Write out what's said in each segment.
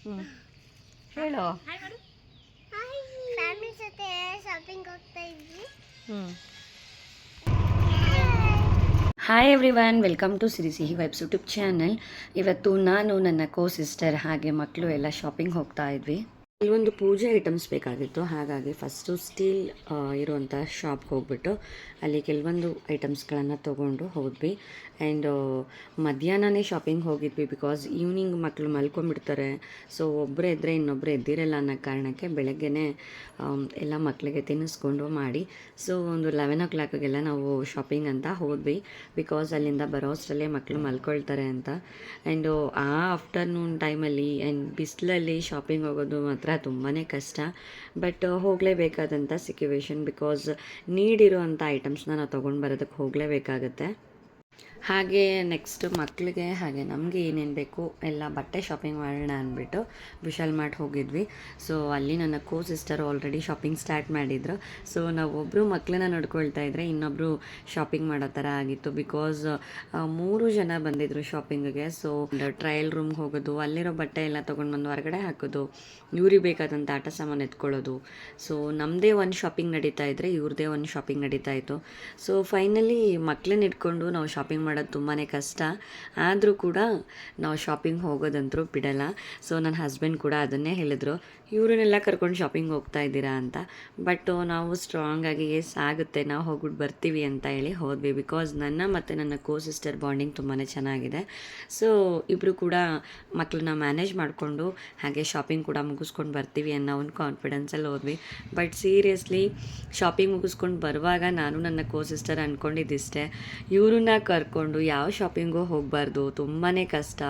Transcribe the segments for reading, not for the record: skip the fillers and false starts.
ಹ್ಞೂ ಹೇಳು. ಫ್ಯಾಮಿಲಿ ಜೊತೆ ಶಾಪಿಂಗ್ ಹೋಗ್ತಾ ಇದ್ವಿ. ಹ್ಞೂ ಹಾಯ್ ಎವ್ರಿವನ್, ವೆಲ್ಕಮ್ ಟು ಸಿರಿ ಸಿಹಿ ವೈಬ್ಸ್ ಯೂಟ್ಯೂಬ್ ಚಾನಲ್. ಇವತ್ತು ನಾನು, ನನ್ನ ಸಿಸ್ಟರ್ ಹಾಗೆ ಮಕ್ಕಳು ಎಲ್ಲ ಶಾಪಿಂಗ್ ಹೋಗ್ತಾ ಇದ್ವಿ. ಕೆಲವೊಂದು ಪೂಜೆ ಐಟಮ್ಸ್ ಬೇಕಾಗಿತ್ತು, ಹಾಗಾಗಿ ಫಸ್ಟು ಸ್ಟೀಲ್ ಇರುವಂಥ ಶಾಪ್ಗೆ ಹೋಗ್ಬಿಟ್ಟು ಅಲ್ಲಿ ಕೆಲವೊಂದು ಐಟಮ್ಸ್ಗಳನ್ನು ತೊಗೊಂಡು ಹೋದ್ವಿ. ಆ್ಯಂಡ್ ಮಧ್ಯಾಹ್ನನೇ ಶಾಪಿಂಗ್ ಹೋಗಿದ್ವಿ, ಬಿಕಾಸ್ ಈವ್ನಿಂಗ್ ಮಕ್ಕಳು ಮಲ್ಕೊಂಡ್ಬಿಡ್ತಾರೆ. ಸೊ ಒಬ್ಬರೇ ಇದ್ದರೆ ಇನ್ನೊಬ್ಬರು ಎದ್ದಿರಲ್ಲ ಅನ್ನೋ ಕಾರಣಕ್ಕೆ ಬೆಳಗ್ಗೆನೇ ಎಲ್ಲ ಮಕ್ಕಳಿಗೆ ತಿನ್ನಿಸ್ಕೊಂಡು ಮಾಡಿ ಸೊ ಒಂದು 11 o'clockಗೆಲ್ಲ ನಾವು ಶಾಪಿಂಗ್ ಅಂತ ಹೋದ್ವಿ, ಬಿಕಾಸ್ ಅಲ್ಲಿಂದ ಬರೋ ಅಷ್ಟರಲ್ಲೇ ಮಕ್ಕಳು ಮಲ್ಕೊಳ್ತಾರೆ ಅಂತ. ಆ್ಯಂಡ್ ಆ ಆಫ್ಟರ್ನೂನ್ ಟೈಮಲ್ಲಿ ಆ್ಯಂಡ್ ಬಿಸಿಲಲ್ಲಿ ಶಾಪಿಂಗ್ ಹೋಗೋದು ಮಾತ್ರ ತುಂಬಾ ಕಷ್ಟ. ಬಟ್ ಹೋಗಲೇಬೇಕಾದಂಥ ಸಿಕ್ಯುವೇಶನ್, ಬಿಕಾಸ್ ನೀಡಿರುವಂಥ ಐಟಮ್ಸ್ನ ನಾವು ತೊಗೊಂಡು ಬರೋದಕ್ಕೆ ಹೋಗಲೇಬೇಕಾಗತ್ತೆ. ಹಾಗೆ ನೆಕ್ಸ್ಟ್ ಮಕ್ಕಳಿಗೆ ಹಾಗೆ ನಮಗೆ ಏನೇನು ಬೇಕು ಎಲ್ಲ ಬಟ್ಟೆ ಶಾಪಿಂಗ್ ಮಾಡೋಣ ಅಂದ್ಬಿಟ್ಟು ವಿಶಾಲ್ ಮಾರ್ಟ್ ಹೋಗಿದ್ವಿ. ಸೊ ಅಲ್ಲಿ ನನ್ನ ಸಿಸ್ಟರ್ ಆಲ್ರೆಡಿ ಶಾಪಿಂಗ್ ಸ್ಟಾರ್ಟ್ ಮಾಡಿದ್ರು. ಸೊ ನಾವೊಬ್ಬರು ಮಕ್ಕಳನ್ನ ನೋಡ್ಕೊಳ್ತಾ ಇದ್ದರೆ ಇನ್ನೊಬ್ಬರು ಶಾಪಿಂಗ್ ಮಾಡೋ ಥರ ಆಗಿತ್ತು, ಬಿಕಾಸ್ 3 ಜನ ಬಂದಿದ್ದರು ಶಾಪಿಂಗಿಗೆ. ಸೊ ಟ್ರಯಲ್ ರೂಮ್ಗೆ ಹೋಗೋದು, ಅಲ್ಲಿರೋ ಬಟ್ಟೆ ಎಲ್ಲ ತೊಗೊಂಡು ಬಂದು ಹೊರಗಡೆ ಹಾಕೋದು, ಇವ್ರಿಗೆ ಬೇಕಾದಂಥ ಆಟ ಸಾಮಾನು ಎತ್ಕೊಳ್ಳೋದು. ಸೊ ನಮ್ಮದೇ ಒಂದು ಶಾಪಿಂಗ್ ನಡೀತಾ ಇದ್ದರೆ ಇವ್ರದ್ದೇ ಒಂದು ಶಾಪಿಂಗ್ ನಡೀತಾ ಇತ್ತು. ಸೊ ಫೈನಲಿ ಮಕ್ಕಳನ್ನ ಇಟ್ಕೊಂಡು ನಾವು ಶಾಪಿಂಗ್ ಮಾಡೋದು ತುಂಬಾ ಕಷ್ಟ. ಆದರೂ ಕೂಡ ನಾವು ಶಾಪಿಂಗ್ ಹೋಗೋದಂತರೂ ಬಿಡಲ್ಲ. ಸೊ ನನ್ನ ಹಸ್ಬೆಂಡ್ ಕೂಡ ಅದನ್ನೇ ಹೇಳಿದ್ರು, ಇವ್ರನ್ನೆಲ್ಲ ಕರ್ಕೊಂಡು ಶಾಪಿಂಗ್ ಹೋಗ್ತಾ ಇದ್ದೀರಾ ಅಂತ. ಬಟ್ ನಾವು ಸ್ಟ್ರಾಂಗಾಗಿ ಎಸ್ ಆಗುತ್ತೆ, ನಾವು ಹೋಗ್ಬಿಟ್ಟು ಬರ್ತೀವಿ ಅಂತ ಹೇಳಿ ಹೋದ್ವಿ, ಬಿಕಾಸ್ ನನ್ನ ಮತ್ತು ನನ್ನ ಸಿಸ್ಟರ್ ಬಾಂಡಿಂಗ್ ತುಂಬಾ ಚೆನ್ನಾಗಿದೆ. ಸೊ ಇಬ್ಬರು ಕೂಡ ಮಕ್ಕಳನ್ನ ಮ್ಯಾನೇಜ್ ಮಾಡಿಕೊಂಡು ಹಾಗೆ ಶಾಪಿಂಗ್ ಕೂಡ ಮುಗಿಸ್ಕೊಂಡು ಬರ್ತೀವಿ ಅನ್ನೋ ಒಂದು ಕಾನ್ಫಿಡೆನ್ಸಲ್ಲಿ ಹೋದ್ವಿ. ಬಟ್ ಸೀರಿಯಸ್ಲಿ ಶಾಪಿಂಗ್ ಮುಗಿಸ್ಕೊಂಡು ಬರುವಾಗ ನಾನು ನನ್ನ ಸಿಸ್ಟರ್ ಅಂದ್ಕೊಂಡಿದ್ದಿಷ್ಟೇ, ಇವ್ರನ್ನ ಕರ್ಕೊಂಡು ಯಾವ ಶಾಪಿಂಗೂ ಹೋಗಬಾರ್ದು, ತುಂಬಾ ಕಷ್ಟ.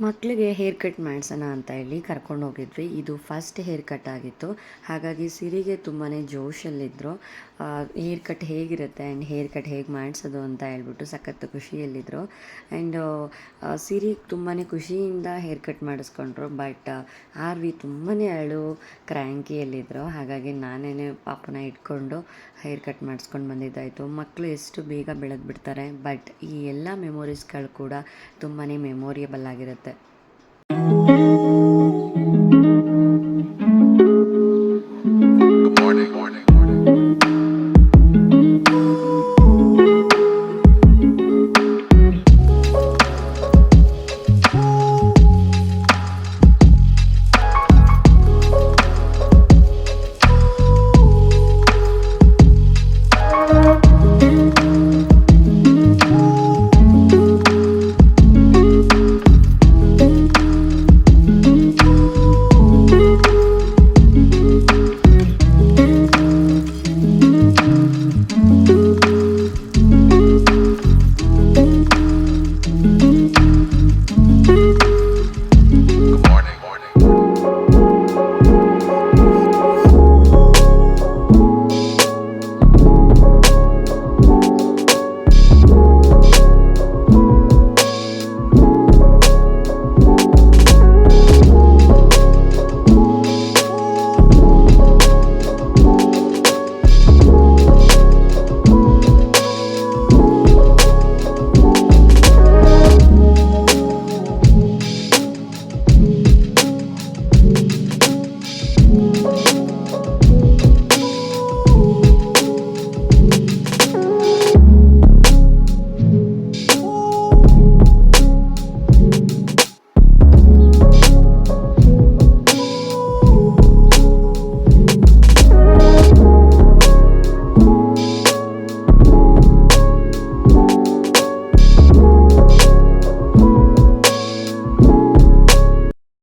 ಮಕ್ಕಳಿಗೆ ಹೇರ್ ಕಟ್ ಮಾಡಿಸೋಣ ಅಂತ ಹೇಳಿ ಕರ್ಕೊಂಡು ಹೋಗಿದ್ವಿ. ಇದು ಫಸ್ಟ್ ಹೇರ್ ಕಟ್ ಆಗಿತ್ತು, ಹಾಗಾಗಿ ಸಿರಿಗೆ ತುಂಬಾ ಜೋಶಲ್ಲಿದ್ದರು. ಹೇರ್ ಕಟ್ ಹೇಗಿರುತ್ತೆ ಆ್ಯಂಡ್ ಹೇರ್ ಕಟ್ ಹೇಗೆ ಮಾಡಿಸೋದು ಅಂತ ಹೇಳ್ಬಿಟ್ಟು ಸಖತ್ತು ಖುಷಿಯಲ್ಲಿದ್ದರು. ಆ್ಯಂಡ್ ಸಿರಿ ತುಂಬಾ ಖುಷಿಯಿಂದ ಹೇರ್ ಕಟ್ ಮಾಡಿಸ್ಕೊಂಡ್ರು. ಬಟ್ ಆರ್ವಿ ತುಂಬಾ ಕ್ರ್ಯಾಂಕಿಯಲ್ಲಿದ್ದರು, ಹಾಗಾಗಿ ನಾನೇ ಪಾಪನ ಇಟ್ಕೊಂಡು ಹೇರ್ ಕಟ್ ಮಾಡಿಸ್ಕೊಂಡು ಬಂದಿದ್ದಾಯಿತು. ಮಕ್ಕಳು ಎಷ್ಟು ಬೇಗ ಬೆಳೆದ್ಬಿಡ್ತಾರೆ, ಬಟ್ ಈ ಎಲ್ಲ ಮೆಮೊರೀಸ್ಗಳು ಕೂಡ ತುಂಬಾ ಮೆಮೊರಿಯಬಲ್ ಆಗಿರುತ್ತೆ.